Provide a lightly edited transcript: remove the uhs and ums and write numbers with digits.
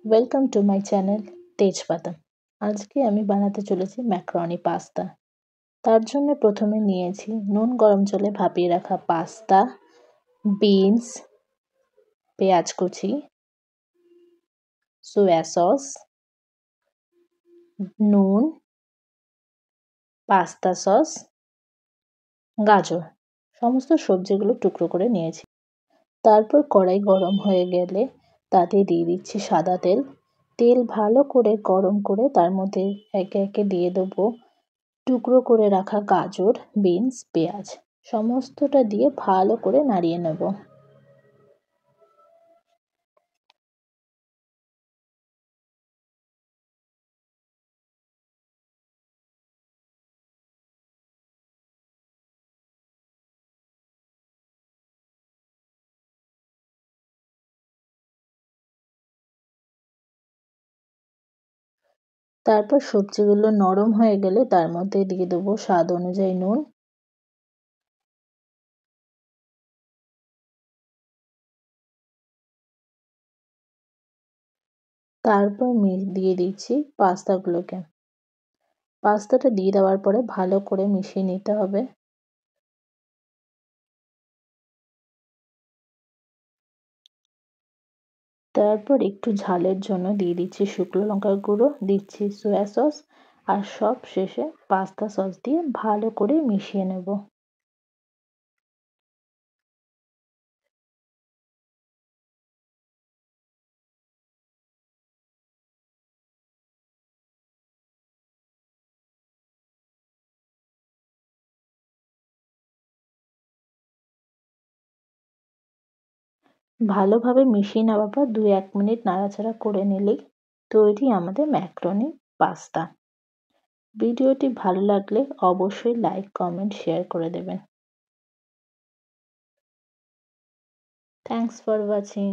Welcome to my channel তেজপাতা। আজকে আমি বানাতে চলেছি ম্যাকারনি পাস্তা। তার জন্য প্রথমে নিয়েছি নুন গরম জলে ভাপিয়ে রাখা পাস্তা, বিনস, পেঁয়াজ কুচি, সোয়া সস, নুন, পাস্তা সস, গাজর, সমস্ত সবজিগুলো টুকরো করে নিয়েছি। তারপর কড়াই গরম হয়ে গেলে তাতে দিয়ে দিচ্ছি সাদা তেল। তেল ভালো করে গরম করে তার মধ্যে একে একে দিয়ে দেবো টুকরো করে রাখা গাজর, বিনস, পেঁয়াজ সমস্তটা দিয়ে ভালো করে নাড়িয়ে নেব। তারপর সবজিগুলো নরম হয়ে গেলে তার মধ্যে দিয়ে দেবো স্বাদ অনুযায়ী নুন, তারপর দিয়ে দিচ্ছি পাস্তাগুলোকে। পাস্তাটা দিয়ে দেওয়ার পরে ভালো করে মিশিয়ে নিতে হবে। তারপর একটু ঝালের জন্য দিয়ে দিচ্ছি শুকনো লঙ্কার গুঁড়ো, দিচ্ছি সয়া সস আর সব শেষে পাস্তা সস দিয়ে ভালো করে মিশিয়ে নেব। ভালোভাবে মিশিয়ে নেওয়ার পর 2-1 মিনিট নাড়াচাড়া করে নিলেই তৈরি আমাদের ম্যাকারনি পাস্তা। ভিডিওটি ভালো লাগলে অবশ্যই লাইক, কমেন্ট, শেয়ার করে দেবেন। Thanks for watching.